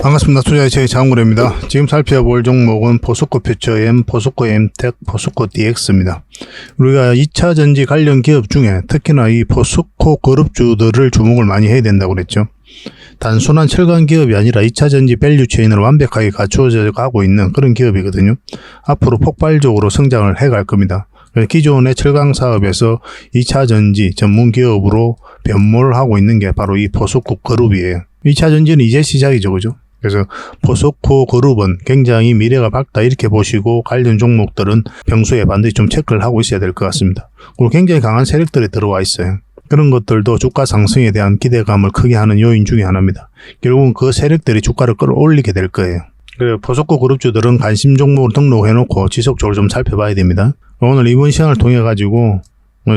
반갑습니다. 투자의 제 장군입니다. 지금 살펴볼 종목은 포스코 퓨처엠, 포스코 엠텍, 포스코 DX입니다. 우리가 2차 전지 관련 기업 중에 특히나 이 포스코 그룹주들을 주목을 많이 해야 된다고 그랬죠. 단순한 철강 기업이 아니라 2차 전지 밸류 체인을 완벽하게 갖추어져 가고 있는 그런 기업이거든요. 앞으로 폭발적으로 성장을 해갈 겁니다. 기존의 철강 사업에서 2차 전지 전문 기업으로 변모를 하고 있는 게 바로 이 포스코 그룹이에요. 2차 전지는 이제 시작이죠, 그죠? 그래서 포스코 그룹은 굉장히 미래가 밝다 이렇게 보시고 관련 종목들은 평소에 반드시 좀 체크를 하고 있어야 될 것 같습니다. 그리고 굉장히 강한 세력들이 들어와 있어요. 그런 것들도 주가 상승에 대한 기대감을 크게 하는 요인 중에 하나입니다. 결국은 그 세력들이 주가를 끌어올리게 될 거예요. 그래서 포스코 그룹주들은 관심 종목을 등록해놓고 지속적으로 좀 살펴봐야 됩니다. 오늘 이번 시간을 통해 가지고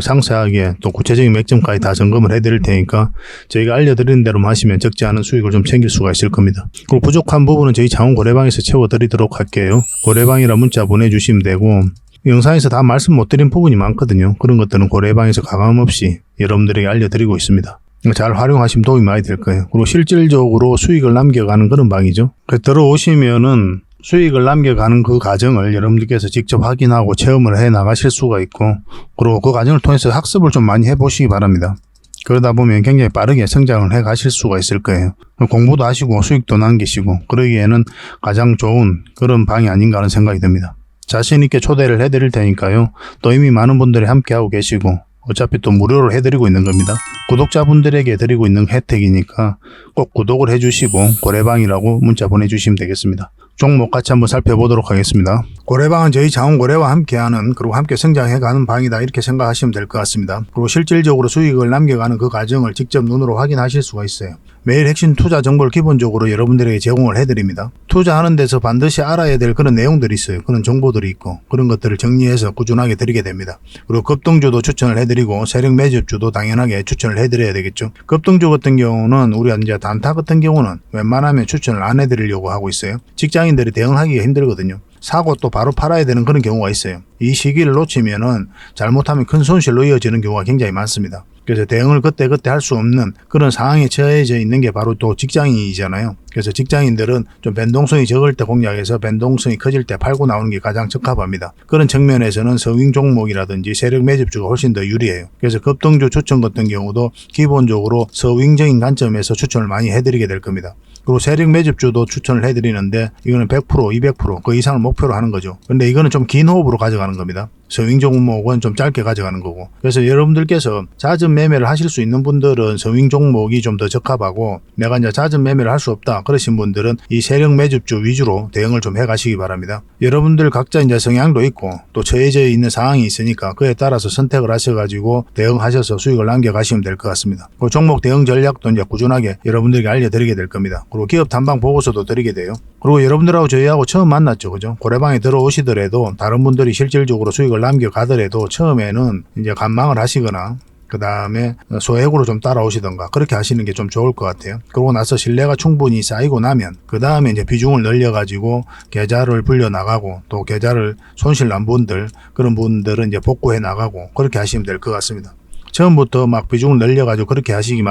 상세하게 또 구체적인 맥점까지 다 점검을 해드릴 테니까 저희가 알려드리는 대로만 하시면 적지 않은 수익을 좀 챙길 수가 있을 겁니다. 그리고 부족한 부분은 저희 자원 고래방에서 채워드리도록 할게요. 고래방이라 문자 보내주시면 되고, 영상에서 다 말씀 못 드린 부분이 많거든요. 그런 것들은 고래방에서 가감없이 여러분들에게 알려드리고 있습니다. 잘 활용하시면 도움이 많이 될 거예요. 그리고 실질적으로 수익을 남겨가는 그런 방이죠. 들어오시면은 수익을 남겨가는 그 과정을 여러분들께서 직접 확인하고 체험을 해 나가실 수가 있고, 그리고 그 과정을 통해서 학습을 좀 많이 해보시기 바랍니다. 그러다 보면 굉장히 빠르게 성장을 해 가실 수가 있을 거예요. 공부도 하시고 수익도 남기시고 그러기에는 가장 좋은 그런 방이 아닌가 하는 생각이 듭니다. 자신 있게 초대를 해드릴 테니까요. 또 이미 많은 분들이 함께하고 계시고 어차피 또 무료로 해드리고 있는 겁니다. 구독자분들에게 드리고 있는 혜택이니까 꼭 구독을 해주시고 고래방이라고 문자 보내주시면 되겠습니다. 종목 같이 한번 살펴보도록 하겠습니다. 고래방은 저희 자원고래와 함께하는, 그리고 함께 성장해가는 방이다 이렇게 생각하시면 될 것 같습니다. 그리고 실질적으로 수익을 남겨가는 그 과정을 직접 눈으로 확인하실 수가 있어요. 매일 핵심 투자 정보를 기본적으로 여러분들에게 제공을 해드립니다. 투자하는 데서 반드시 알아야 될 그런 내용들이 있어요. 그런 정보들이 있고 그런 것들을 정리해서 꾸준하게 드리게 됩니다. 그리고 급등주도 추천을 해드리고 세력 매집주도 당연하게 추천을 해드려야 되겠죠. 급등주 같은 경우는 우리가 이제 단타 같은 경우는 웬만하면 추천을 안 해드리려고 하고 있어요. 직장인들이 대응하기가 힘들거든요. 사고 또 바로 팔아야 되는 그런 경우가 있어요. 이 시기를 놓치면은 잘못하면 큰 손실로 이어지는 경우가 굉장히 많습니다. 그래서 대응을 그때그때 할 수 없는 그런 상황에 처해져 있는 게 바로 또 직장인이잖아요. 그래서 직장인들은 좀 변동성이 적을 때 공략해서 변동성이 커질 때 팔고 나오는 게 가장 적합합니다. 그런 측면에서는 서윙 종목이라든지 세력 매집주가 훨씬 더 유리해요. 그래서 급등주 추천 같은 경우도 기본적으로 서윙적인 관점에서 추천을 많이 해드리게 될 겁니다. 그리고 세력 매집주도 추천을 해드리는데 이거는 100%, 200% 그 이상을 목표로 하는 거죠. 근데 이거는 좀 긴 호흡으로 가져가는 겁니다. 서윙 종목은 좀 짧게 가져가는 거고. 그래서 여러분들께서 잦은 매매를 하실 수 있는 분들은 서윙 종목이 좀 더 적합하고, 내가 이제 잦은 매매를 할 수 없다 그러신 분들은 이 세력 매집주 위주로 대응을 좀 해 가시기 바랍니다. 여러분들 각자 이제 성향도 있고 또 처해져 있는 상황이 있으니까 그에 따라서 선택을 하셔가지고 대응하셔서 수익을 남겨 가시면 될 것 같습니다. 그 종목 대응 전략도 이제 꾸준하게 여러분들에게 알려드리게 될 겁니다. 그리고 기업 탐방 보고서도 드리게 돼요. 그리고 여러분들하고 저희하고 처음 만났죠, 그죠? 고래방에 들어오시더라도 다른 분들이 실질적으로 수익을 남겨가더라도 처음에는 이제 관망을 하시거나 그 다음에 소액으로 좀 따라오시던가 그렇게 하시는 게 좀 좋을 것 같아요. 그러고 나서 신뢰가 충분히 쌓이고 나면 그 다음에 이제 비중을 늘려가지고 계좌를 불려 나가고, 또 계좌를 손실 난 분들, 그런 분들은 이제 복구해 나가고 그렇게 하시면 될 것 같습니다. 처음부터 막 비중을 늘려가지고 그렇게 하시지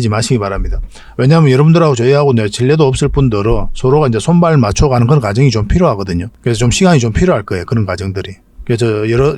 마시기 바랍니다. 왜냐하면 여러분들하고 저희하고 신뢰도 없을 뿐더러 서로가 이제 손발 맞춰가는 그런 과정이 좀 필요하거든요. 그래서 좀 시간이 좀 필요할 거예요. 그런 과정들이. 그래서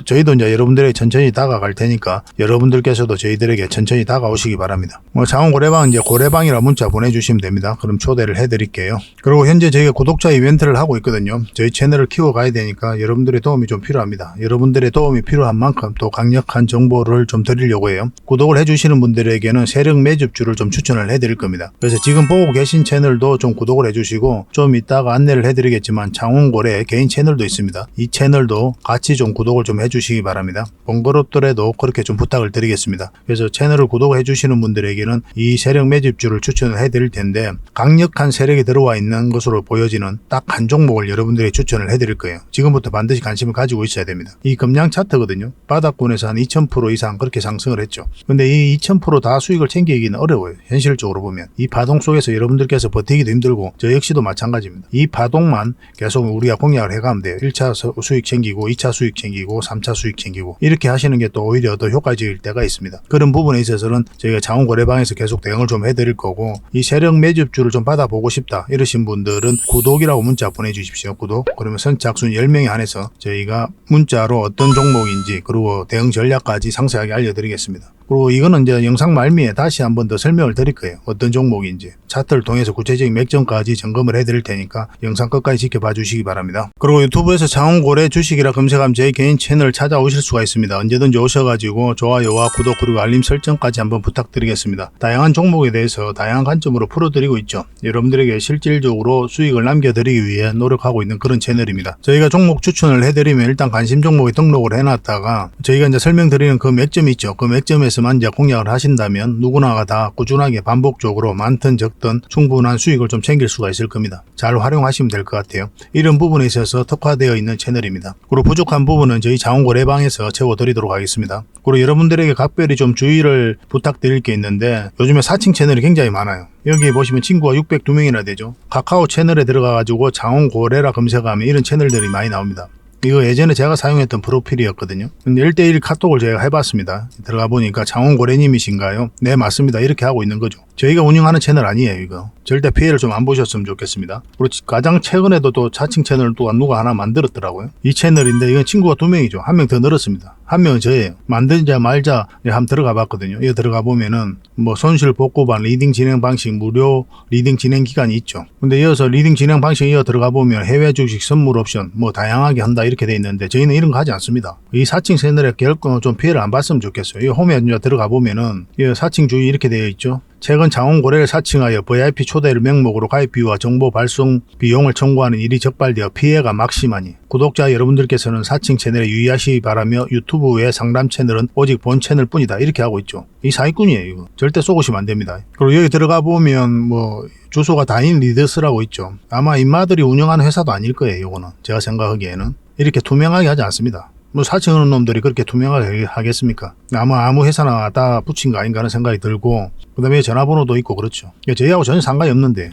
저희도 이제 여러분들에게 천천히 다가갈 테니까 여러분들께서도 저희들에게 천천히 다가오시기 바랍니다. 자원 고래방 이제 고래방이라 문자 보내주시면 됩니다. 그럼 초대를 해드릴게요. 그리고 현재 저희가 구독자 이벤트를 하고 있거든요. 저희 채널을 키워가야 되니까 여러분들의 도움이 좀 필요합니다. 여러분들의 도움이 필요한 만큼 또 강력한 정보를 좀 드리려고 해요. 구독을 해주시는 분들에게는 세력 매집주를 좀 추천을 해드릴 겁니다. 그래서 지금 보고 계신 채널도 좀 구독을 해주시고, 좀 이따가 안내를 해드리겠지만 장원고래 개인 채널도 있습니다. 이 채널도 같이 좀 구독을 좀 해주시기 바랍니다. 번거롭더라도 그렇게 좀 부탁을 드리겠습니다. 그래서 채널을 구독해 주시는 분들에게는 이 세력 매집주를 추천을 해드릴 텐데, 강력한 세력이 들어와 있는 것으로 보여지는 딱 한 종목을 여러분들이 추천을 해드릴 거예요. 지금부터 반드시 관심을 가지고 있어야 됩니다. 이 금량 차트거든요. 바닥권에서 한 2000% 이상 그렇게 상승을 했죠. 근데 이 2000% 다 수익을 챙기기는 어려워요. 현실적으로 보면 이 파동 속에서 여러분들께서 버티기도 힘들고 저 역시도 마찬가지입니다. 이 파동만 계속 우리가 공략을 해가면 돼요. 1차 수익 챙기고 2차 수익 수익 챙기고 3차 수익 챙기고 이렇게 하시는 게 또 오히려 더 효과적일 때가 있습니다. 그런 부분에 있어서는 저희가 자원거래방에서 계속 대응을 좀 해드릴 거고, 이 세력 매집주를 좀 받아보고 싶다 이러신 분들은 구독이라고 문자 보내주십시오. 구독. 그러면 선착순 10명에 한해서 저희가 문자로 어떤 종목인지 그리고 대응 전략까지 상세하게 알려드리겠습니다. 그리고 이거는 이제 영상 말미에 다시 한번 더 설명을 드릴 거예요. 어떤 종목인지 차트를 통해서 구체적인 맥점까지 점검을 해드릴 테니까 영상 끝까지 지켜봐 주시기 바랍니다. 그리고 유튜브에서 자원거래 주식이라 검색하면 저희 개인 채널 찾아오실 수가 있습니다. 언제든지 오셔가지고 좋아요와 구독 그리고 알림 설정까지 한번 부탁드리겠습니다. 다양한 종목에 대해서 다양한 관점으로 풀어드리고 있죠. 여러분들에게 실질적으로 수익을 남겨드리기 위해 노력하고 있는 그런 채널입니다. 저희가 종목 추천을 해드리면 일단 관심 종목에 등록을 해놨다가 저희가 이제 설명드리는 그 맥점이 있죠. 그 맥점에서만 이제 공략을 하신다면 누구나가 다 꾸준하게 반복적으로 많든 적든 충분한 수익을 좀 챙길 수가 있을 겁니다. 잘 활용하시면 될 것 같아요. 이런 부분에 있어서 특화되어 있는 채널입니다. 그리고 부족한 부분은 저희 자원거래방에서 채워드리도록 하겠습니다. 그리고 여러분들에게 각별히 좀 주의를 부탁드릴 게 있는데, 요즘에 사칭 채널이 굉장히 많아요. 여기 보시면 친구가 602명이나 되죠. 카카오 채널에 들어가가지고 자원거래라 검색하면 이런 채널들이 많이 나옵니다. 이거 예전에 제가 사용했던 프로필이었거든요. 근데 1대1 카톡을 제가 해봤습니다. 들어가 보니까 자원거래님이신가요? 네, 맞습니다. 이렇게 하고 있는 거죠. 저희가 운영하는 채널 아니에요, 이거. 절대 피해를 좀 안 보셨으면 좋겠습니다. 그리고 가장 최근에도 또 자칭 채널을 또 누가 하나 만들었더라고요. 이 채널인데 이건 친구가 2명이죠. 1명 더 늘었습니다. 1명은 저예요. 만들자 말자 한번 들어가 봤거든요. 이거 들어가 보면은 뭐 손실 복구반 리딩 진행 방식 무료 리딩 진행 기간이 있죠. 근데 이어서 리딩 진행 방식 이어 들어가 보면 해외 주식 선물 옵션 뭐 다양하게 한다 이렇게 돼 있는데 저희는 이런 거 하지 않습니다. 이 사칭 채널에 결코 좀 피해를 안 봤으면 좋겠어요. 이 홈에 들어가 보면은 이 사칭 주의 이렇게 되어 있죠. 최근 자원거래를 사칭하여 VIP 초대를 명목으로 가입비와 정보 발송 비용을 청구하는 일이 적발되어 피해가 막심하니 구독자 여러분들께서는 사칭 채널에 유의하시기 바라며 유튜브 외 상담 채널은 오직 본 채널 뿐이다 이렇게 하고 있죠. 이 사기꾼이에요. 이거. 절대 쏘고시면 안 됩니다. 그리고 여기 들어가 보면 뭐 주소가 다인 리더스라고 있죠. 아마 인마들이 운영하는 회사도 아닐 거예요. 이거는 제가 생각하기에는 이렇게 투명하게 하지 않습니다. 뭐 사칭하는 놈들이 그렇게 투명하게 하겠습니까? 아마 아무 회사나 다 붙인 거 아닌가 하는 생각이 들고, 그 다음에 전화번호도 있고 그렇죠. 저희하고 전혀 상관이 없는데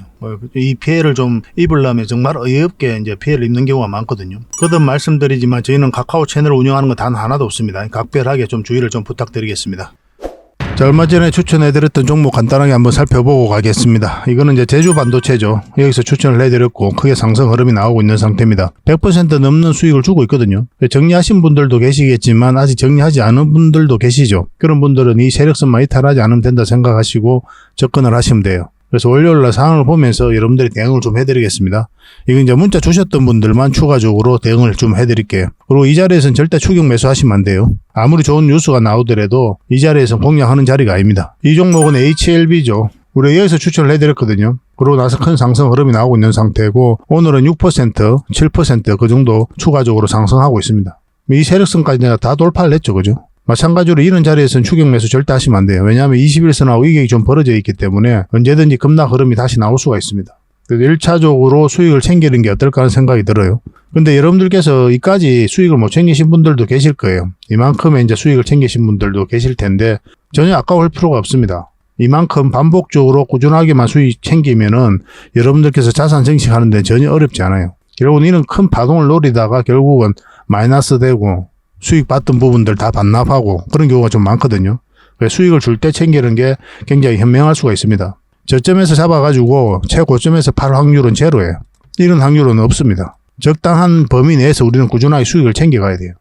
이 피해를 좀 입으려면 정말 어이없게 이제 피해를 입는 경우가 많거든요. 거듭 말씀드리지만 저희는 카카오 채널을 운영하는 건 단 하나도 없습니다. 각별하게 좀 주의를 좀 부탁드리겠습니다. 자, 얼마 전에 추천해드렸던 종목 간단하게 한번 살펴보고 가겠습니다. 이거는 이제 제주 반도체죠. 여기서 추천을 해드렸고 크게 상승 흐름이 나오고 있는 상태입니다. 100% 넘는 수익을 주고 있거든요. 정리하신 분들도 계시겠지만 아직 정리하지 않은 분들도 계시죠. 그런 분들은 이 세력선만 이탈하지 않으면 된다 생각하시고 접근을 하시면 돼요. 그래서 월요일날 상황을 보면서 여러분들이 대응을 좀 해드리겠습니다. 이건 이제 문자 주셨던 분들만 추가적으로 대응을 좀 해드릴게요. 그리고 이 자리에서는 절대 추격 매수하시면 안 돼요. 아무리 좋은 뉴스가 나오더라도 이 자리에서는 공략하는 자리가 아닙니다. 이 종목은 HLB죠. 우리 여기서 추천을 해드렸거든요. 그러고 나서 큰 상승 흐름이 나오고 있는 상태고, 오늘은 6%, 7% 그 정도 추가적으로 상승하고 있습니다. 이 세력선까지 내가 다 돌파를 했죠. 그죠? 마찬가지로 이런 자리에서는 추격 매수 절대 하시면 안 돼요. 왜냐하면 21선하고 이격이 좀 벌어져 있기 때문에 언제든지 급락 흐름이 다시 나올 수가 있습니다. 그래서 1차적으로 수익을 챙기는 게 어떨까 하는 생각이 들어요. 근데 여러분들께서 이까지 수익을 못 챙기신 분들도 계실 거예요. 이만큼의 이제 수익을 챙기신 분들도 계실 텐데 전혀 아까울 필요가 없습니다. 이만큼 반복적으로 꾸준하게만 수익 챙기면은 여러분들께서 자산 증식하는 데 전혀 어렵지 않아요. 결국은 이런 큰 파동을 노리다가 결국은 마이너스 되고 수익 받던 부분들 다 반납하고 그런 경우가 좀 많거든요. 그래서 수익을 줄 때 챙기는 게 굉장히 현명할 수가 있습니다. 저점에서 잡아가지고 최고점에서 팔 확률은 제로예요. 이런 확률은 없습니다. 적당한 범위 내에서 우리는 꾸준하게 수익을 챙겨가야 돼요.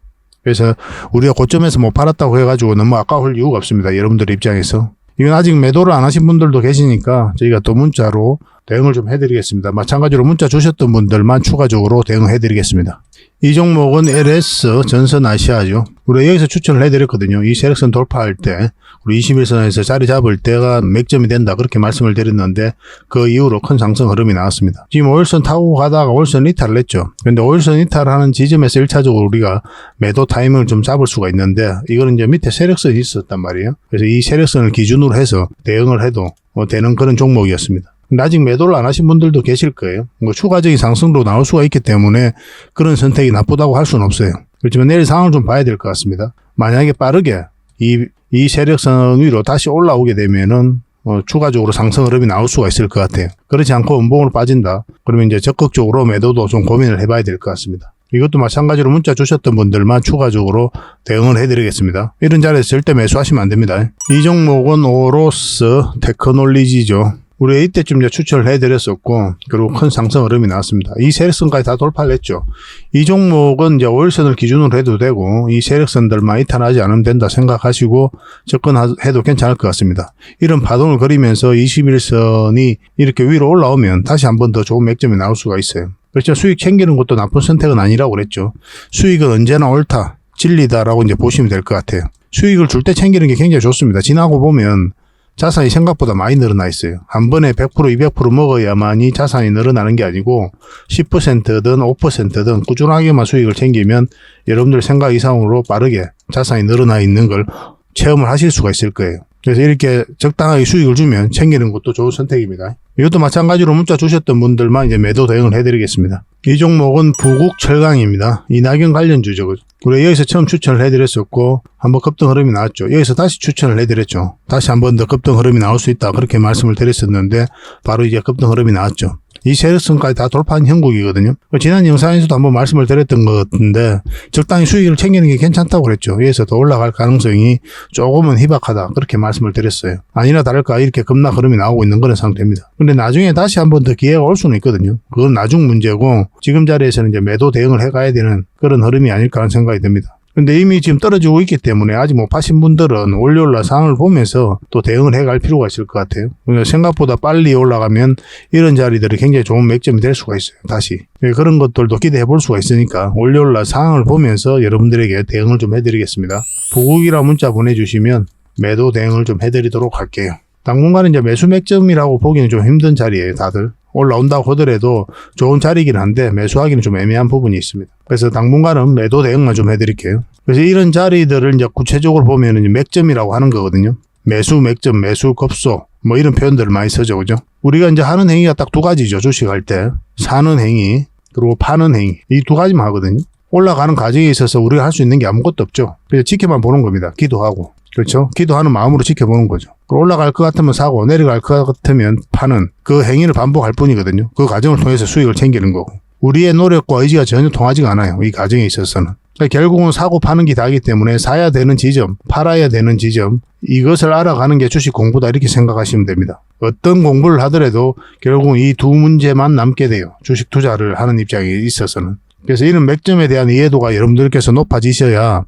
그래서 우리가 고점에서 못 팔았다고 해가지고 너무 아까울 이유가 없습니다. 여러분들 입장에서. 이건 아직 매도를 안 하신 분들도 계시니까 저희가 또 문자로 대응을 좀 해드리겠습니다. 마찬가지로 문자 주셨던 분들만 추가적으로 대응해드리겠습니다. 이 종목은 LS 전선아시아죠. 우리 여기서 추천을 해드렸거든요. 이 세력선 돌파할 때 우리 21선에서 자리 잡을 때가 맥점이 된다 그렇게 말씀을 드렸는데 그 이후로 큰 상승 흐름이 나왔습니다. 지금 5일선 타고 가다가 5일선 이탈을 했죠. 근데 5일선 이탈하는 지점에서 1차적으로 우리가 매도 타이밍을 좀 잡을 수가 있는데 이거는 이제 밑에 세력선이 있었단 말이에요. 그래서 이 세력선을 기준으로 해서 대응을 해도 되는 그런 종목이었습니다. 근데 아직 매도를 안 하신 분들도 계실 거예요. 뭐 추가적인 상승도 나올 수가 있기 때문에 그런 선택이 나쁘다고 할 수는 없어요. 그렇지만 내일 상황을 좀 봐야 될 것 같습니다. 만약에 빠르게 이 세력선 위로 다시 올라오게 되면은 추가적으로 상승 흐름이 나올 수가 있을 것 같아요. 그렇지 않고 음봉으로 빠진다. 그러면 이제 적극적으로 매도도 좀 고민을 해봐야 될 것 같습니다. 이것도 마찬가지로 문자 주셨던 분들만 추가적으로 대응을 해드리겠습니다. 이런 자리에서 절대 매수하시면 안 됩니다. 이 종목은 오로스 테크놀리지죠. 우리 이때쯤 이제 추천을 해드렸었고, 그리고 큰 상승 흐름이 나왔습니다. 이 세력선까지 다 돌파를 했죠. 이 종목은 이제 5일선을 기준으로 해도 되고, 이 세력선들만 이탈하지 않으면 된다 생각하시고 접근해도 괜찮을 것 같습니다. 이런 파동을 그리면서 21선이 이렇게 위로 올라오면 다시 한 번 더 좋은 맥점이 나올 수가 있어요. 그렇죠. 수익 챙기는 것도 나쁜 선택은 아니라고 그랬죠. 수익은 언제나 옳다, 진리다라고 이제 보시면 될 것 같아요. 수익을 줄 때 챙기는 게 굉장히 좋습니다. 지나고 보면 자산이 생각보다 많이 늘어나 있어요. 한 번에 100%, 200% 먹어야만이 자산이 늘어나는 게 아니고 10%든 5%든 꾸준하게만 수익을 챙기면 여러분들 생각 이상으로 빠르게 자산이 늘어나 있는 걸 체험을 하실 수가 있을 거예요. 그래서 이렇게 적당하게 수익을 주면 챙기는 것도 좋은 선택입니다. 이것도 마찬가지로 문자 주셨던 분들만 이제 매도 대응을 해드리겠습니다. 이 종목은 부국철강입니다. 이낙연 관련주죠. 우리 여기서 처음 추천을 해드렸었고 한번 급등 흐름이 나왔죠. 여기서 다시 추천을 해드렸죠. 다시 한번 더 급등 흐름이 나올 수 있다 그렇게 말씀을 드렸었는데 바로 이제 급등 흐름이 나왔죠. 이 세력선까지 다 돌파한 형국이거든요. 지난 영상에서도 한번 말씀을 드렸던 것 같은데 적당히 수익을 챙기는 게 괜찮다고 그랬죠. 여기서 더 올라갈 가능성이 조금은 희박하다 그렇게 말씀을 드렸어요. 아니나 다를까 이렇게 급락 흐름이 나오고 있는 그런 상태입니다. 근데 나중에 다시 한번 더 기회가 올 수는 있거든요. 그건 나중 문제고 지금 자리에서는 이제 매도 대응을 해가야 되는 그런 흐름이 아닐까 하는 생각이 듭니다. 근데 이미 지금 떨어지고 있기 때문에 아직 못 파신 분들은 올려올라 상황을 보면서 또 대응을 해갈 필요가 있을 것 같아요. 생각보다 빨리 올라가면 이런 자리들이 굉장히 좋은 맥점이 될 수가 있어요. 다시. 그런 것들도 기대해 볼 수가 있으니까 올려올라 상황을 보면서 여러분들에게 대응을 좀 해드리겠습니다. 부국이라 문자 보내주시면 매도 대응을 좀 해드리도록 할게요. 당분간은 이제 매수 맥점이라고 보기는 좀 힘든 자리예요, 다들. 올라온다고 하더라도 좋은 자리이긴 한데 매수하기는 좀 애매한 부분이 있습니다. 그래서 당분간은 매도 대응만 좀 해드릴게요. 그래서 이런 자리들을 이제 구체적으로 보면은 맥점이라고 하는 거거든요. 매수 맥점, 매수 급소, 뭐 이런 표현들을 많이 쓰죠, 그죠? 우리가 이제 하는 행위가 딱 두 가지죠, 주식할 때. 사는 행위, 그리고 파는 행위. 이 두 가지만 하거든요. 올라가는 과정에 있어서 우리가 할 수 있는 게 아무것도 없죠. 그냥 지켜만 보는 겁니다. 기도하고. 그렇죠? 기도하는 마음으로 지켜보는 거죠. 올라갈 것 같으면 사고 내려갈 것 같으면 파는 그 행위를 반복할 뿐이거든요. 그 과정을 통해서 수익을 챙기는 거고. 우리의 노력과 의지가 전혀 통하지가 않아요. 이 과정에 있어서는. 그러니까 결국은 사고 파는 게 다이기 때문에 사야 되는 지점, 팔아야 되는 지점 이것을 알아가는 게 주식 공부다 이렇게 생각하시면 됩니다. 어떤 공부를 하더라도 결국은 이 두 문제만 남게 돼요. 주식 투자를 하는 입장에 있어서는. 그래서 이런 맥점에 대한 이해도가 여러분들께서 높아지셔야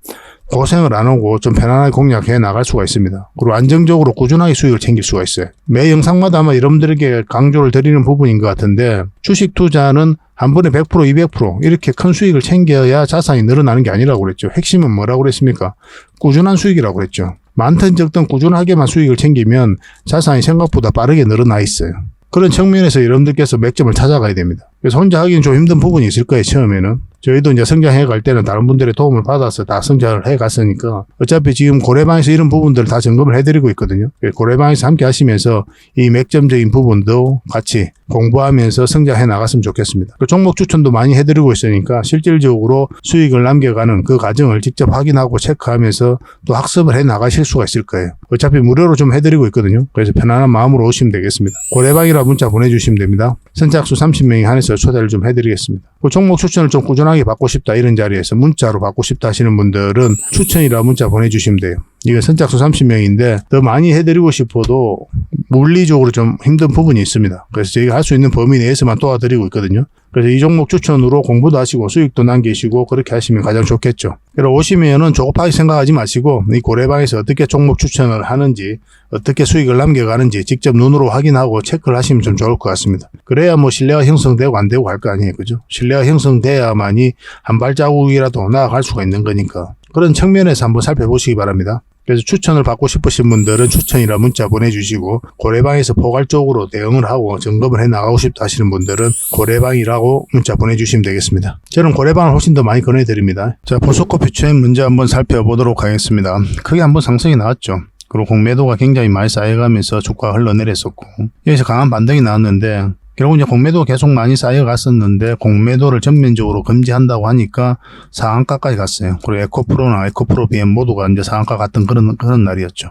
고생을 안 하고 좀 편안하게 공략해 나갈 수가 있습니다. 그리고 안정적으로 꾸준하게 수익을 챙길 수가 있어요. 매 영상마다 아마 여러분들에게 강조를 드리는 부분인 것 같은데 주식 투자는 한 번에 100%, 200% 이렇게 큰 수익을 챙겨야 자산이 늘어나는 게 아니라고 그랬죠. 핵심은 뭐라고 그랬습니까? 꾸준한 수익이라고 그랬죠. 많든 적든 꾸준하게만 수익을 챙기면 자산이 생각보다 빠르게 늘어나 있어요. 그런 측면에서 여러분들께서 맥점을 찾아가야 됩니다. 그래서 혼자 하기는 좀 힘든 부분이 있을 거예요, 처음에는. 저희도 이제 성장해 갈 때는 다른 분들의 도움을 받아서 다 성장을 해 갔으니까 어차피 지금 고래방에서 이런 부분들을 다 점검을 해드리고 있거든요. 고래방에서 함께 하시면서 이 맥점적인 부분도 같이 공부하면서 성장해 나갔으면 좋겠습니다. 그 종목 추천도 많이 해드리고 있으니까 실질적으로 수익을 남겨가는 그 과정을 직접 확인하고 체크하면서 또 학습을 해 나가실 수가 있을 거예요. 어차피 무료로 좀 해드리고 있거든요. 그래서 편안한 마음으로 오시면 되겠습니다. 고래방이라 문자 보내주시면 됩니다. 선착수 30명이 한해서 초대를 좀 해드리겠습니다. 그 종목 추천을 좀 꾸준하게 받고 싶다 이런 자리에서 문자로 받고 싶다 하시는 분들은 추천이라 문자 보내주시면 돼요. 이게 선착수 30명인데 더 많이 해드리고 싶어도 물리적으로 좀 힘든 부분이 있습니다. 그래서 저희가 할 수 있는 범위 내에서만 도와드리고 있거든요. 그래서 이 종목 추천으로 공부도 하시고 수익도 남기시고 그렇게 하시면 가장 좋겠죠. 그래서 오시면은 조급하게 생각하지 마시고 이 고래방에서 어떻게 종목 추천을 하는지 어떻게 수익을 남겨가는지 직접 눈으로 확인하고 체크를 하시면 좀 좋을 것 같습니다. 그래야 뭐 신뢰가 형성되고 안 되고 할 거 아니에요. 그죠? 신뢰가 형성돼야만이 한 발자국이라도 나아갈 수가 있는 거니까 그런 측면에서 한번 살펴보시기 바랍니다. 그래서 추천을 받고 싶으신 분들은 추천이라 문자 보내주시고 고래방에서 포괄적으로 대응을 하고 점검을 해 나가고 싶다 하시는 분들은 고래방이라고 문자 보내주시면 되겠습니다. 저는 고래방을 훨씬 더 많이 권해드립니다. 자, 포스코 퓨처엠 문제 한번 살펴보도록 하겠습니다. 크게 한번 상승이 나왔죠. 그리고 공매도가 굉장히 많이 쌓여가면서 주가가 흘러내렸었고 여기서 강한 반등이 나왔는데 결국 이제 공매도가 계속 많이 쌓여갔었는데 공매도를 전면적으로 금지한다고 하니까 상한가까지 갔어요. 그리고 에코프로나 에코프로 BM 모두가 이제 상한가 갔던 그런 날이었죠.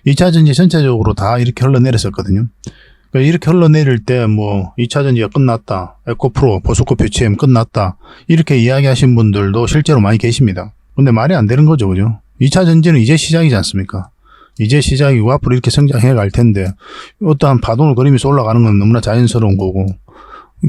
2차전지 전체적으로 다 이렇게 흘러내렸었거든요. 이렇게 흘러내릴 때 뭐 2차전지가 끝났다, 에코프로, 포스코 퓨처엠 끝났다 이렇게 이야기하신 분들도 실제로 많이 계십니다. 근데 말이 안 되는 거죠, 그죠? 2차전지는 이제 시작이지 않습니까? 이제 시작이고 앞으로 이렇게 성장해 갈 텐데 어떠한 파동을 그리면서 올라가는 건 너무나 자연스러운 거고,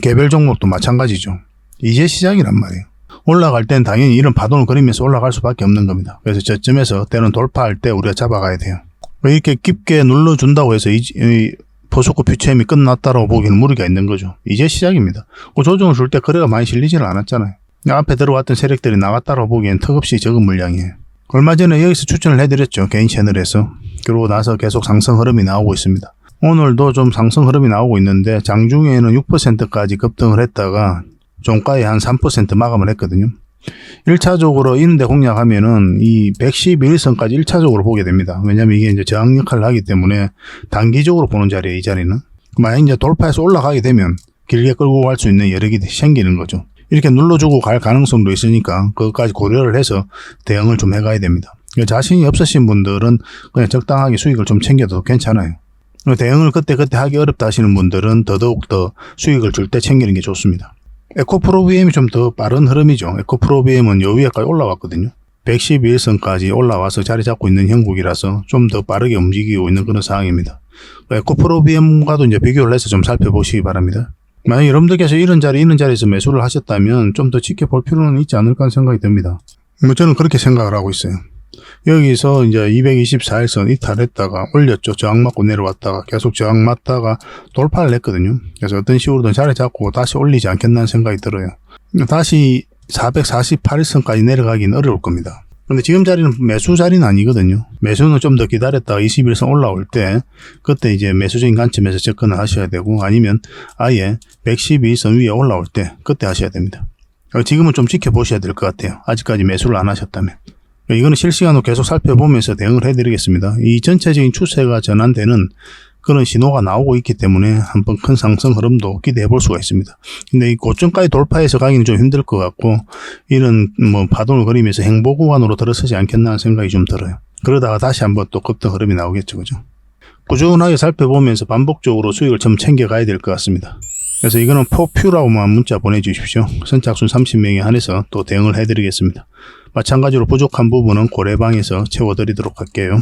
개별 종목도 마찬가지죠. 이제 시작이란 말이에요. 올라갈 땐 당연히 이런 파동을 그리면서 올라갈 수밖에 없는 겁니다. 그래서 저쯤에서 때는 돌파할 때 우리가 잡아가야 돼요. 이렇게 깊게 눌러준다고 해서 이 포스코 퓨처엠이 끝났다라고 보기에는 무리가 있는 거죠. 이제 시작입니다. 그 조정을 줄 때 거래가 많이 실리지는 않았잖아요. 앞에 들어왔던 세력들이 나갔다라고 보기엔 턱없이 적은 물량이에요. 얼마 전에 여기서 추천을 해드렸죠, 개인 채널에서. 그러고 나서 계속 상승 흐름이 나오고 있습니다. 오늘도 좀 상승 흐름이 나오고 있는데 장중에는 6%까지 급등을 했다가 종가에 한 3% 마감을 했거든요. 1차적으로 이런데 공략하면은 이 111선까지 1차적으로 보게 됩니다. 왜냐면 이게 이제 저항 역할을 하기 때문에 단기적으로 보는 자리에 이 자리는. 만약 이제 돌파해서 올라가게 되면 길게 끌고 갈 수 있는 여력이 생기는 거죠. 이렇게 눌러주고 갈 가능성도 있으니까 그것까지 고려를 해서 대응을 좀 해가야 됩니다. 자신이 없으신 분들은 그냥 적당하게 수익을 좀 챙겨도 괜찮아요. 대응을 그때 하기 어렵다 하시는 분들은 더더욱 더 수익을 줄 때 챙기는 게 좋습니다. 에코프로비엠이 좀 더 빠른 흐름이죠. 에코프로비엠은 요 위에까지 올라왔거든요. 111선까지 올라와서 자리 잡고 있는 형국이라서 좀 더 빠르게 움직이고 있는 그런 상황입니다. 에코프로비엠과도 이제 비교를 해서 좀 살펴보시기 바랍니다. 만약 여러분들께서 이런 자리에서 매수를 하셨다면 좀 더 지켜볼 필요는 있지 않을까 하는 생각이 듭니다. 저는 그렇게 생각을 하고 있어요. 여기서 이제 224일선 이탈했다가 올렸죠. 저항 맞고 내려왔다가 계속 저항 맞다가 돌파를 했거든요. 그래서 어떤 식으로든 자리 잡고 다시 올리지 않겠다는 생각이 들어요. 다시 448일선까지 내려가기는 어려울 겁니다. 근데 지금 자리는 매수 자리는 아니거든요. 매수는 좀 더 기다렸다가 21선 올라올 때 그때 이제 매수적인 관점에서 접근을 하셔야 되고, 아니면 아예 112선 위에 올라올 때 그때 하셔야 됩니다. 지금은 좀 지켜보셔야 될 것 같아요. 아직까지 매수를 안 하셨다면. 이거는 실시간으로 계속 살펴보면서 대응을 해드리겠습니다. 이 전체적인 추세가 전환되는 그런 신호가 나오고 있기 때문에 한번 큰 상승 흐름도 기대해 볼 수가 있습니다. 근데 이 고점까지 돌파해서 가기는 좀 힘들 것 같고, 이런 뭐 파동을 그리면서 행보 구간으로 들어서지 않겠나 하는 생각이 좀 들어요. 그러다가 다시 한번 또 급등 흐름이 나오겠죠, 그죠? 꾸준하게 살펴보면서 반복적으로 수익을 좀 챙겨가야 될 것 같습니다. 그래서 이거는 포퓨라고만 문자 보내주십시오. 선착순 30명에 한해서 또 대응을 해드리겠습니다. 마찬가지로 부족한 부분은 고래방에서 채워드리도록 할게요.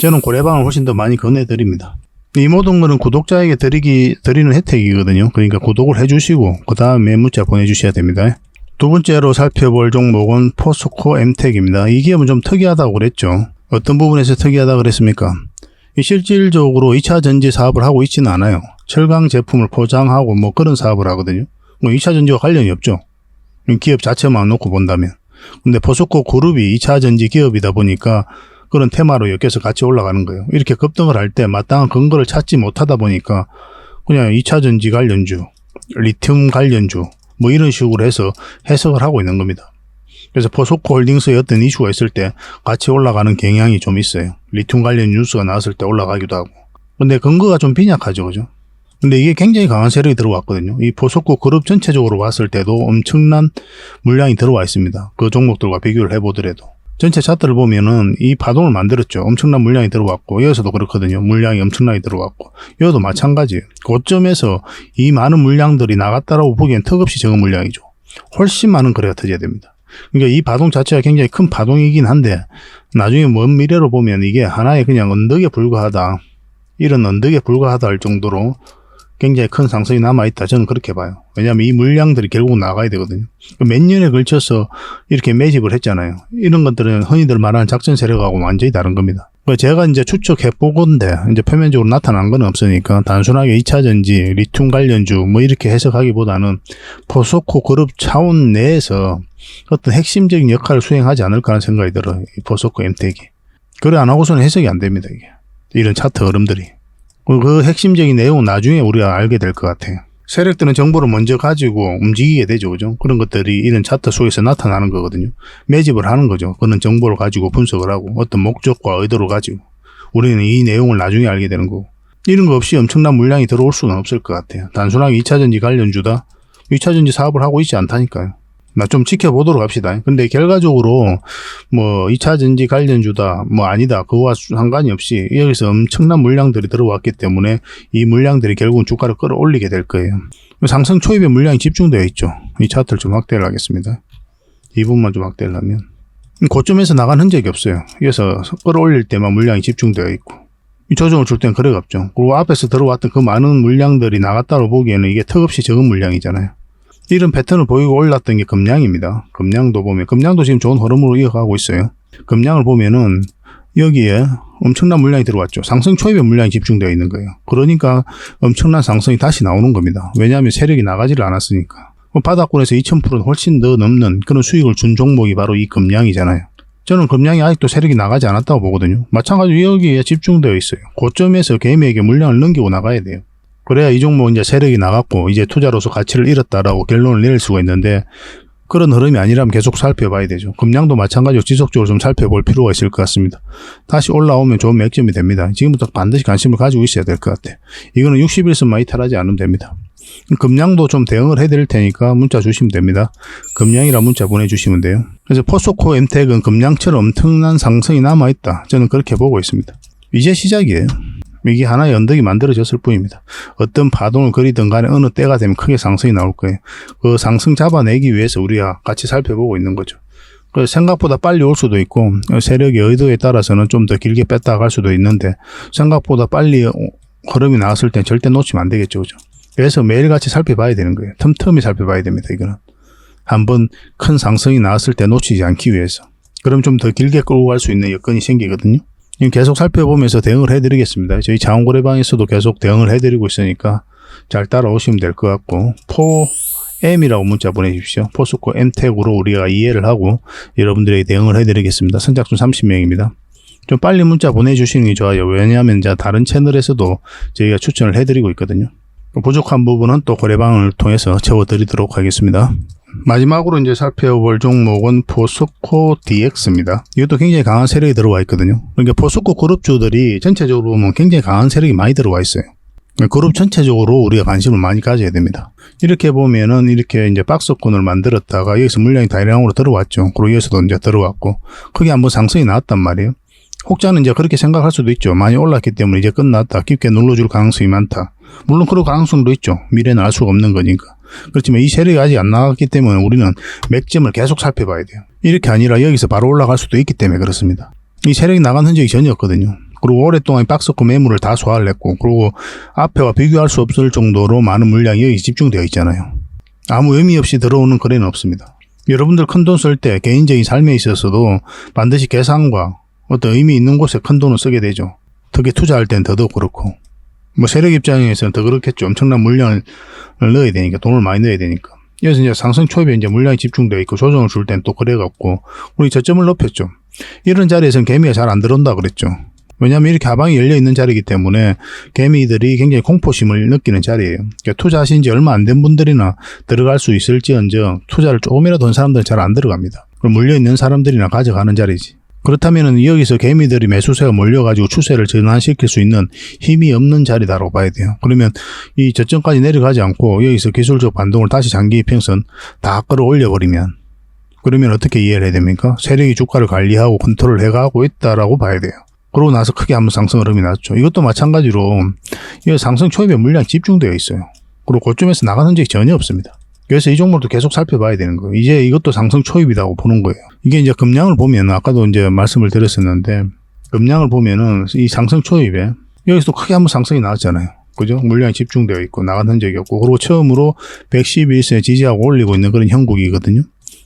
저는 고래방을 훨씬 더 많이 권해드립니다. 이 모든 거는 구독자에게 드리는 혜택이거든요. 그러니까 구독을 해주시고 그 다음에 문자 보내주셔야 됩니다. 두 번째로 살펴볼 종목은 포스코 엠텍입니다. 이 기업은 좀 특이하다고 그랬죠. 어떤 부분에서 특이하다고 그랬습니까? 실질적으로 2차 전지 사업을 하고 있지는 않아요. 철강 제품을 포장하고 뭐 그런 사업을 하거든요. 뭐 2차 전지와 관련이 없죠. 기업 자체만 놓고 본다면. 근데 포스코 그룹이 2차 전지 기업이다 보니까 그런 테마로 엮여서 같이 올라가는 거예요. 이렇게 급등을 할 때 마땅한 근거를 찾지 못하다 보니까 그냥 2차 전지 관련주, 리튬 관련주 뭐 이런 식으로 해서 해석을 하고 있는 겁니다. 그래서 포스코 홀딩스의 어떤 이슈가 있을 때 같이 올라가는 경향이 좀 있어요. 리튬 관련 뉴스가 나왔을 때 올라가기도 하고. 근데 근거가 좀 빈약하죠, 그죠? 근데 이게 굉장히 강한 세력이 들어왔거든요. 이 포스코 그룹 전체적으로 봤을 때도 엄청난 물량이 들어와 있습니다. 그 종목들과 비교를 해보더라도. 전체 차트를 보면은 이 파동을 만들었죠. 엄청난 물량이 들어왔고, 여기서도 그렇거든요. 물량이 엄청나게 들어왔고, 여기도 마찬가지예요. 고점에서 이 많은 물량들이 나갔다라고 보기엔 턱없이 적은 물량이죠. 훨씬 많은 거래가 터져야 됩니다. 그러니까 이 파동 자체가 굉장히 큰 파동이긴 한데, 나중에 먼 미래로 보면 이게 하나의 그냥 언덕에 불과하다, 이런 언덕에 불과하다 할 정도로 굉장히 큰 상승이 남아있다. 저는 그렇게 봐요. 왜냐하면 이 물량들이 결국 나가야 되거든요. 몇 년에 걸쳐서 이렇게 매집을 했잖아요. 이런 것들은 흔히들 말하는 작전 세력하고 완전히 다른 겁니다. 제가 이제 추측해보건데 이제 표면적으로 나타난 건 없으니까 단순하게 2차전지, 리튬 관련주 뭐 이렇게 해석하기보다는 포스코 그룹 차원 내에서 어떤 핵심적인 역할을 수행하지 않을까 하는 생각이 들어요. 이 포스코 엠텍이. 그래 안 하고서는 해석이 안 됩니다. 이게 이런 차트 흐름들이. 그 핵심적인 내용은 나중에 우리가 알게 될 것 같아요. 세력들은 정보를 먼저 가지고 움직이게 되죠, 그죠? 그런 것들이 이런 차트 속에서 나타나는 거거든요. 매집을 하는 거죠. 그런 정보를 가지고 분석을 하고 어떤 목적과 의도를 가지고 우리는 이 내용을 나중에 알게 되는 거고, 이런 거 없이 엄청난 물량이 들어올 수는 없을 것 같아요. 단순하게 2차전지 관련주다, 2차전지 사업을 하고 있지 않다니까요. 나 좀 지켜보도록 합시다. 근데 결과적으로 뭐 2차 전지 관련주다 뭐 아니다 그거와 상관이 없이 여기서 엄청난 물량들이 들어왔기 때문에 이 물량들이 결국은 주가를 끌어올리게 될 거예요. 상승 초입에 물량이 집중되어 있죠. 이 차트를 좀 확대를 하겠습니다. 이 부분만 좀 확대를 하면 고점에서 나간 흔적이 없어요. 그래서 끌어올릴 때만 물량이 집중되어 있고 이 조정을 줄 때는 그래가 없죠. 그리고 앞에서 들어왔던 그 많은 물량들이 나갔다고 보기에는 이게 턱없이 적은 물량이잖아요. 이런 패턴을 보이고 올랐던 게 금량입니다. 금량도 보면 금량도 지금 좋은 흐름으로 이어가고 있어요. 금량을 보면은 여기에 엄청난 물량이 들어왔죠. 상승 초입에 물량이 집중되어 있는 거예요. 그러니까 엄청난 상승이 다시 나오는 겁니다. 왜냐하면 세력이 나가지를 않았으니까. 바닥권에서 2000%는 훨씬 더 넘는 그런 수익을 준 종목이 바로 이 금량이잖아요. 저는 금량이 아직도 세력이 나가지 않았다고 보거든요. 마찬가지로 여기에 집중되어 있어요. 고점에서 개미에게 물량을 넘기고 나가야 돼요. 그래야 이 종목 이제 세력이 나갔고 이제 투자로서 가치를 잃었다라고 결론을 내릴 수가 있는데 그런 흐름이 아니라면 계속 살펴봐야 되죠. 금량도 마찬가지로 지속적으로 좀 살펴볼 필요가 있을 것 같습니다. 다시 올라오면 좋은 맥점이 됩니다. 지금부터 반드시 관심을 가지고 있어야 될 것 같아요. 이거는 61선만 이탈하지 않으면 됩니다. 금량도 좀 대응을 해드릴 테니까 문자 주시면 됩니다. 금량이라 문자 보내주시면 돼요. 그래서 포스코 엠텍은 금량처럼 엄청난 상승이 남아있다. 저는 그렇게 보고 있습니다. 이제 시작이에요. 이게 하나의 언덕이 만들어졌을 뿐입니다. 어떤 파동을 그리든 간에 어느 때가 되면 크게 상승이 나올 거예요. 그 상승 잡아내기 위해서 우리가 같이 살펴보고 있는 거죠. 그래서 생각보다 빨리 올 수도 있고 세력의 의도에 따라서는 좀 더 길게 뺐다 갈 수도 있는데 생각보다 빨리 흐름이 나왔을 땐 절대 놓치면 안 되겠죠. 그죠? 그래서 매일같이 살펴봐야 되는 거예요. 틈틈이 살펴봐야 됩니다. 이거는 한번 큰 상승이 나왔을 때 놓치지 않기 위해서. 그럼 좀 더 길게 끌고 갈 수 있는 여건이 생기거든요. 계속 살펴보면서 대응을 해드리겠습니다. 저희 자원거래방에서도 계속 대응을 해드리고 있으니까 잘 따라오시면 될 것 같고 포M이라고 문자 보내주십시오. 포스코 M택으로 우리가 이해를 하고 여러분들에게 대응을 해드리겠습니다. 선착순 30명입니다. 좀 빨리 문자 보내주시는 게 좋아요. 왜냐하면 이제 다른 채널에서도 저희가 추천을 해드리고 있거든요. 부족한 부분은 또 거래방을 통해서 채워드리도록 하겠습니다. 마지막으로 이제 살펴볼 종목은 포스코 DX입니다. 이것도 굉장히 강한 세력이 들어와 있거든요. 그러니까 포스코 그룹주들이 전체적으로 보면 굉장히 강한 세력이 많이 들어와 있어요. 그룹 전체적으로 우리가 관심을 많이 가져야 됩니다. 이렇게 보면은 이렇게 이제 박스권을 만들었다가 여기서 물량이 다량으로 들어왔죠. 그리고 여기서도 이제 들어왔고 크게 한번 상승이 나왔단 말이에요. 혹자는 이제 그렇게 생각할 수도 있죠. 많이 올랐기 때문에 이제 끝났다. 깊게 눌러줄 가능성이 많다. 물론 그럴 가능성도 있죠. 미래는 알 수가 없는 거니까. 그렇지만 이 세력이 아직 안 나갔기 때문에 우리는 맥점을 계속 살펴봐야 돼요. 이렇게 아니라 여기서 바로 올라갈 수도 있기 때문에 그렇습니다. 이 세력이 나간 흔적이 전혀 없거든요. 그리고 오랫동안 박스권 매물을 다 소화를 했고 그리고 앞에와 비교할 수 없을 정도로 많은 물량이 여기 집중되어 있잖아요. 아무 의미 없이 들어오는 거래는 없습니다. 여러분들 큰돈 쓸 때 개인적인 삶에 있어서도 반드시 계산과 어떤 의미 있는 곳에 큰 돈을 쓰게 되죠. 특히 투자할 땐 더더욱 그렇고 뭐 세력 입장에서는 더 그렇겠죠. 엄청난 물량을 넣어야 되니까 돈을 많이 넣어야 되니까. 그래서 이제 상승 초입에 이제 물량이 집중되어 있고 조정을 줄 땐 또 거래가 없고 우리 저점을 높였죠. 이런 자리에서는 개미가 잘 안 들어온다 그랬죠. 왜냐하면 이렇게 하방이 열려 있는 자리이기 때문에 개미들이 굉장히 공포심을 느끼는 자리예요. 그러니까 투자하신 지 얼마 안 된 분들이나 들어갈 수 있을지언정 투자를 조금이라도 한 사람들은 잘 안 들어갑니다. 그럼 물려 있는 사람들이나 가져가는 자리지. 그렇다면 여기서 개미들이 매수세가 몰려가지고 추세를 전환시킬 수 있는 힘이 없는 자리다라고 봐야 돼요. 그러면 이 저점까지 내려가지 않고 여기서 기술적 반동을 다시 장기 이평선 다 끌어올려버리면 그러면 어떻게 이해를 해야 됩니까? 세력이 주가를 관리하고 컨트롤 해가고 있다라고 봐야 돼요. 그러고 나서 크게 한번 상승 흐름이 났죠. 이것도 마찬가지로 이 상승 초입에 물량이 집중되어 있어요. 그리고 고점에서 나가는 흔적이 전혀 없습니다. 그래서 이 종목도 계속 살펴봐야 되는 거예요. 이제 이것도 상승 초입이라고 보는 거예요. 이게 이제 금량을 보면 아까도 이제 말씀을 드렸었는데 금량을 보면은 이 상승 초입에 여기서도 크게 한번 상승이 나왔잖아요. 그죠? 물량이 집중되어 있고 나간 흔적이 없고 그리고 처음으로 111선에 지지하고 올리고 있는 그런 형국이거든요.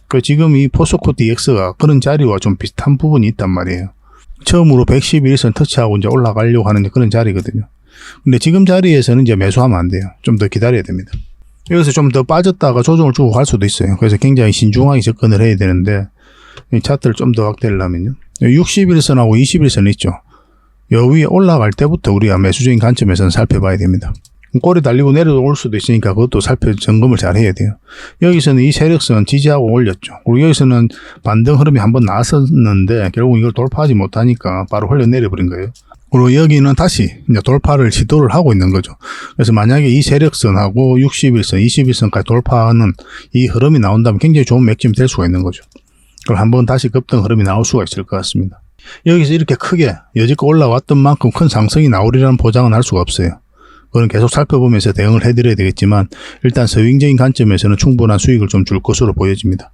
그 지금 이 포스코 DX가 그런 자리와 좀 비슷한 부분이 있단 말이에요. 처음으로 111선 터치하고 이제 올라가려고 하는 그런 자리거든요. 근데 지금 자리에서는 이제 매수하면 안 돼요. 좀 더 기다려야 됩니다. 여기서 좀 더 빠졌다가 조정을 주고 갈 수도 있어요. 그래서 굉장히 신중하게 접근을 해야 되는데 이 차트를 좀 더 확대를 하면요. 61선하고 21선 있죠. 여 위에 올라갈 때부터 우리가 매수적인 관점에서는 살펴봐야 됩니다. 꼬리 달리고 내려올 수도 있으니까 그것도 점검을 잘 해야 돼요. 여기서는 이 세력선 지지하고 올렸죠. 그리고 여기서는 반등 흐름이 한번 나왔었는데 결국 이걸 돌파하지 못하니까 바로 흘러내려버린 거예요. 그리고 여기는 다시 이제 돌파를 시도를 하고 있는 거죠. 그래서 만약에 이 세력선하고 60일선, 21선까지 돌파하는 이 흐름이 나온다면 굉장히 좋은 맥점이 될 수가 있는 거죠. 그럼 한번 다시 급등 흐름이 나올 수가 있을 것 같습니다. 여기서 이렇게 크게 여지껏 올라왔던 만큼 큰 상승이 나오리라는 보장은 할 수가 없어요. 그건 계속 살펴보면서 대응을 해드려야 되겠지만 일단 서윙적인 관점에서는 충분한 수익을 좀 줄 것으로 보여집니다.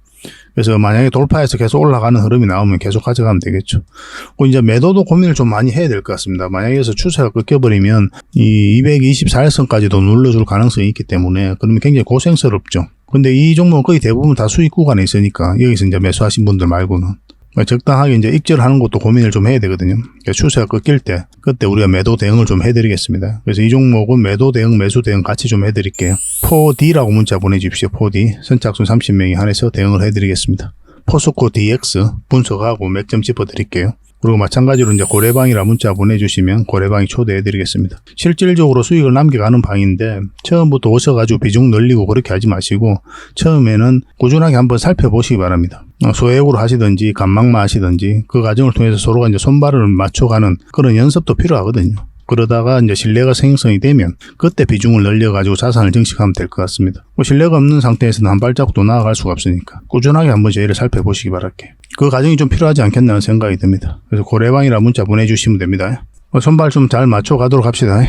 그래서 만약에 돌파해서 계속 올라가는 흐름이 나오면 계속 가져가면 되겠죠. 이제 매도도 고민을 좀 많이 해야 될 것 같습니다. 만약에 여기서 추세가 끊겨버리면 이 224일선까지도 눌러줄 가능성이 있기 때문에 그러면 굉장히 고생스럽죠. 근데 이 종목은 거의 대부분 다 수익 구간에 있으니까 여기서 이제 매수하신 분들 말고는 적당하게 이제 익절하는 것도 고민을 좀 해야 되거든요. 그러니까 추세가 꺾일 때 그때 우리가 매도 대응을 좀 해드리겠습니다. 그래서 이 종목은 매도 대응, 매수 대응 같이 좀 해드릴게요. 4D라고 문자 보내주십시오. 4D 선착순 30명이 한해서 대응을 해드리겠습니다. 포스코 DX 분석하고 맥점 짚어드릴게요. 그리고 마찬가지로 이제 고래방이라 문자 보내주시면 고래방이 초대해드리겠습니다. 실질적으로 수익을 남겨가는 방인데 처음부터 오셔가지고 비중 늘리고 그렇게 하지 마시고 처음에는 꾸준하게 한번 살펴보시기 바랍니다. 소액으로 하시든지 간막만 하시든지 그 과정을 통해서 서로가 이제 손발을 맞춰가는 그런 연습도 필요하거든요. 그러다가 이제 신뢰가 생성이 되면 그때 비중을 늘려가지고 자산을 증식하면 될 것 같습니다. 신뢰가 없는 상태에서는 한 발자국도 나아갈 수가 없으니까 꾸준하게 한번 저희를 살펴보시기 바랄게요. 그 과정이 좀 필요하지 않겠나는 생각이 듭니다. 그래서 고래방이라 문자 보내주시면 됩니다. 손발 좀 잘 맞춰가도록 합시다.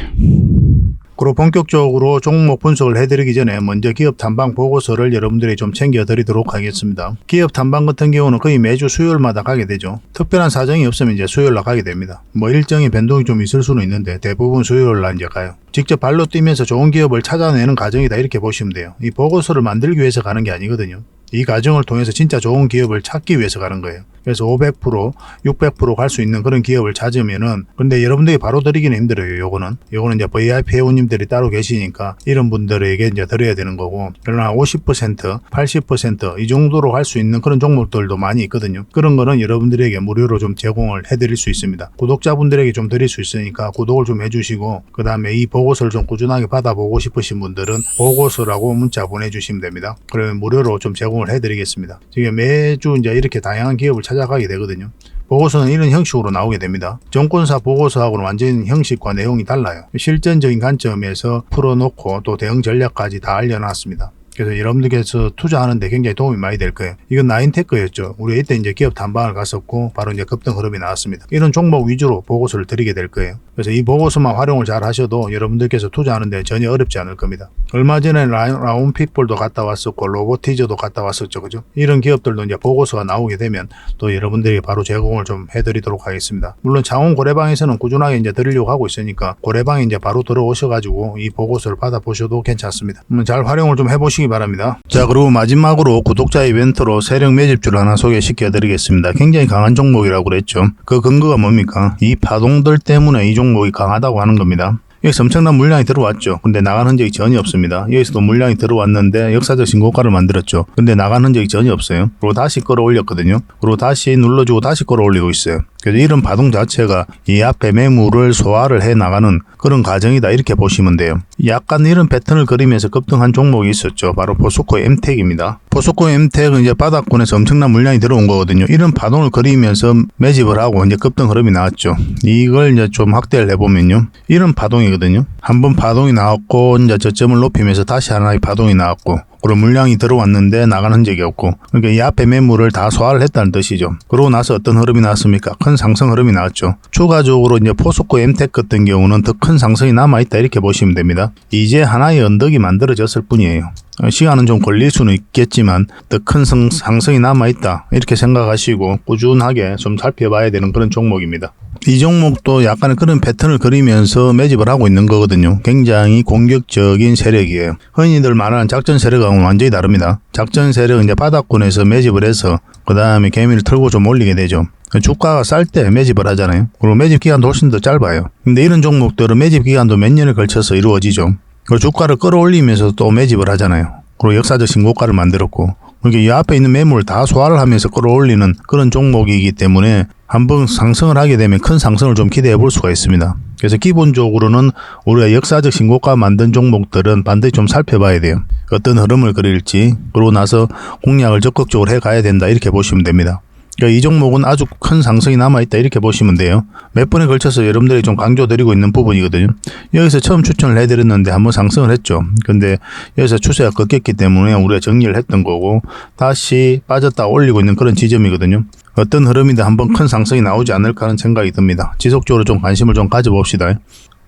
그리고 본격적으로 종목 분석을 해드리기 전에 먼저 기업 탐방 보고서를 여러분들이 좀 챙겨드리도록 하겠습니다. 기업 탐방 같은 경우는 거의 매주 수요일마다 가게 되죠. 특별한 사정이 없으면 이제 수요일날 가게 됩니다. 일정의 변동이 좀 있을 수는 있는데 대부분 수요일날 이제 가요. 직접 발로 뛰면서 좋은 기업을 찾아내는 과정이다 이렇게 보시면 돼요. 이 보고서를 만들기 위해서 가는 게 아니거든요. 이 과정을 통해서 진짜 좋은 기업을 찾기 위해서 가는 거예요. 그래서 500%, 600% 갈 수 있는 그런 기업을 찾으면은 근데 여러분들이 바로 드리기는 힘들어요. 요거는 이제 VIP 회원님들이 따로 계시니까 이런 분들에게 이제 드려야 되는 거고 그러나 50%, 80% 이 정도로 갈 수 있는 그런 종목들도 많이 있거든요. 그런 거는 여러분들에게 무료로 좀 제공을 해드릴 수 있습니다. 구독자분들에게 좀 드릴 수 있으니까 구독을 좀 해주시고 그 다음에 이 보고서를 좀 꾸준하게 받아보고 싶으신 분들은 보고서라고 문자 보내주시면 됩니다. 그러면 무료로 좀 제공을 해드리겠습니다. 지금 매주 이제 이렇게 다양한 기업을 찾아가게 되거든요. 보고서는 이런 형식으로 나오게 됩니다. 정권사 보고서하고는 완전 형식과 내용이 달라요. 실전적인 관점에서 풀어놓고 또 대응 전략까지 다 알려놨습니다. 그래서 여러분들께서 투자하는데 굉장히 도움이 많이 될 거예요. 이건 나인테크였죠. 우리 이때 이제 기업 탐방을 갔었고 바로 이제 급등 흐름이 나왔습니다. 이런 종목 위주로 보고서를 드리게 될 거예요. 그래서 이 보고서만 활용을 잘 하셔도 여러분들께서 투자하는데 전혀 어렵지 않을 겁니다. 얼마 전에 라운피플도 갔다 왔었고 로보티저도 갔다 왔었죠. 그죠? 이런 기업들도 이제 보고서가 나오게 되면 또 여러분들이 바로 제공을 좀 해드리도록 하겠습니다. 물론 창원 고래방에서는 꾸준하게 이제 드리려고 하고 있으니까 고래방에 이제 바로 들어오셔가지고 이 보고서를 받아보셔도 괜찮습니다. 잘 활용을 좀 해보시기 바랍니다. 자, 그리고 마지막으로 구독자 이벤트로 세력 매집주를 하나 소개시켜 드리겠습니다. 굉장히 강한 종목이라고 그랬죠. 그 근거가 뭡니까? 이 파동들 때문에 이 종목이 강하다고 하는 겁니다. 여기서 엄청난 물량이 들어왔죠. 근데 나간 흔적이 전혀 없습니다. 여기서도 물량이 들어왔는데 역사적 신고가를 만들었죠. 근데 나간 흔적이 전혀 없어요. 그리고 다시 끌어올렸거든요. 그리고 다시 눌러주고 다시 끌어올리고 있어요. 그래서 이런 파동 자체가 이 앞에 매물을 소화를 해 나가는 그런 과정이다 이렇게 보시면 돼요. 약간 이런 패턴을 그리면서 급등한 종목이 있었죠. 바로 포스코 엠텍입니다. 포스코 엠텍은 이제 바닥권에서 엄청난 물량이 들어온 거거든요. 이런 파동을 그리면서 매집을 하고 이제 급등 흐름이 나왔죠. 이걸 이제 좀 확대를 해보면요. 이런 파동이거든요. 한번 파동이 나왔고 이제 저점을 높이면서 다시 하나의 파동이 나왔고 그리고 물량이 들어왔는데 나가는 흔적이 없고 그러니까 이 앞에 매물을 다 소화를 했다는 뜻이죠. 그러고 나서 어떤 흐름이 나왔습니까? 큰 상승 흐름이 나왔죠. 추가적으로 이제 포스코 엠텍 같은 경우는 더 큰 상승이 남아있다 이렇게 보시면 됩니다. 이제 하나의 언덕이 만들어졌을 뿐이에요. 시간은 좀 걸릴 수는 있겠지만 더 큰 상승이 남아있다 이렇게 생각하시고 꾸준하게 좀 살펴봐야 되는 그런 종목입니다. 이 종목도 약간의 그런 패턴을 그리면서 매집을 하고 있는 거거든요. 굉장히 공격적인 세력이에요. 흔히들 말하는 작전 세력하고는 완전히 다릅니다. 작전 세력은 이제 바닥권에서 매집을 해서 그 다음에 개미를 털고 좀 올리게 되죠. 주가가 쌀 때 매집을 하잖아요. 그리고 매집 기간도 훨씬 더 짧아요. 근데 이런 종목들은 매집 기간도 몇 년을 걸쳐서 이루어지죠. 그리고 주가를 끌어올리면서 또 매집을 하잖아요. 그리고 역사적 신고가를 만들었고 그러니까 이 앞에 있는 매물을 다 소화를 하면서 끌어올리는 그런 종목이기 때문에 한번 상승을 하게 되면 큰 상승을 좀 기대해 볼 수가 있습니다. 그래서 기본적으로는 우리가 역사적 신고가 만든 종목들은 반드시 좀 살펴봐야 돼요. 어떤 흐름을 그릴지 그러고 나서 공략을 적극적으로 해 가야 된다 이렇게 보시면 됩니다. 그러니까 이 종목은 아주 큰 상승이 남아있다 이렇게 보시면 돼요. 몇 번에 걸쳐서 여러분들이 좀 강조드리고 있는 부분이거든요. 여기서 처음 추천을 해드렸는데 한번 상승을 했죠. 근데 여기서 추세가 꺾였기 때문에 우리가 정리를 했던 거고 다시 빠졌다 올리고 있는 그런 지점이거든요. 어떤 흐름이든 한번 큰 상승이 나오지 않을까 하는 생각이 듭니다. 지속적으로 좀 관심을 좀 가져봅시다.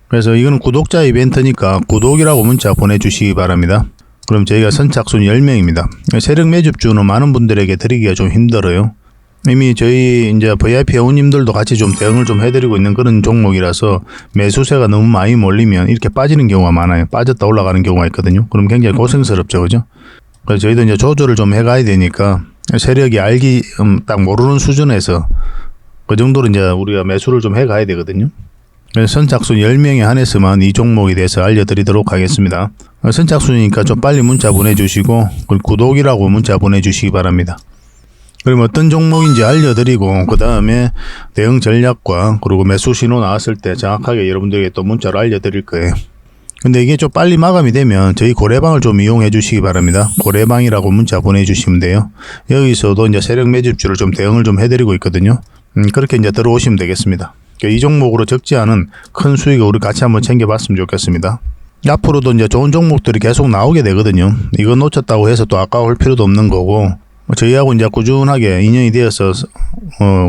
그래서 이거는 구독자 이벤트니까 구독이라고 문자 보내주시기 바랍니다. 그럼 저희가 선착순 10명입니다. 세력 매집주는 많은 분들에게 드리기가 좀 힘들어요. 이미 저희 이제 VIP 회원님들도 같이 좀 대응을 좀 해드리고 있는 그런 종목이라서 매수세가 너무 많이 몰리면 이렇게 빠지는 경우가 많아요. 빠졌다 올라가는 경우가 있거든요. 그럼 굉장히 고생스럽죠, 그죠? 그래서 저희도 이제 조절을 좀 해가야 되니까 세력이 알기 딱 모르는 수준에서 그 정도로 이제 우리가 매수를 좀 해가야 되거든요. 그래서 선착순 10명에 한해서만 이 종목에 대해서 알려드리도록 하겠습니다. 선착순이니까 좀 빨리 문자 보내주시고 구독이라고 문자 보내주시기 바랍니다. 그럼 어떤 종목인지 알려드리고 그 다음에 대응 전략과 그리고 매수 신호 나왔을 때 정확하게 여러분들에게 또 문자로 알려드릴 거예요. 근데 이게 좀 빨리 마감이 되면 저희 고래방을 좀 이용해 주시기 바랍니다. 고래방이라고 문자 보내주시면 돼요. 여기서도 이제 세력 매집주를 좀 대응을 좀 해드리고 있거든요. 그렇게 이제 들어오시면 되겠습니다. 이 종목으로 적지 않은 큰 수익을 우리 같이 한번 챙겨봤으면 좋겠습니다. 앞으로도 이제 좋은 종목들이 계속 나오게 되거든요. 이거 놓쳤다고 해서 또 아까울 필요도 없는 거고 저희하고 이제 꾸준하게 인연이 되어서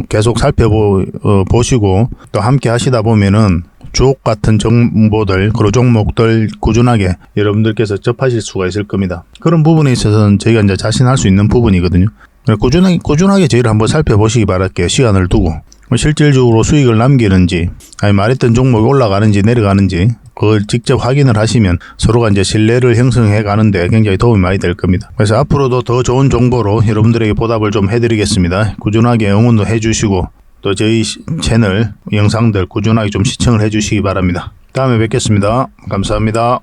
계속 살펴보시고 또 함께 하시다 보면은 주옥 같은 정보들 그리고 종목들 꾸준하게 여러분들께서 접하실 수가 있을 겁니다. 그런 부분에 있어서는 저희가 이제 자신할 수 있는 부분이거든요. 꾸준하게 저희를 한번 살펴보시기 바랄게요. 시간을 두고 실질적으로 수익을 남기는지 아니 말했던 종목이 올라가는지 내려가는지 그걸 직접 확인을 하시면 서로가 이제 신뢰를 형성해 가는데 굉장히 도움이 많이 될 겁니다. 그래서 앞으로도 더 좋은 정보로 여러분들에게 보답을 좀 해드리겠습니다. 꾸준하게 응원도 해주시고 또 저희 채널 영상들 꾸준하게 좀 시청을 해주시기 바랍니다. 다음에 뵙겠습니다. 감사합니다.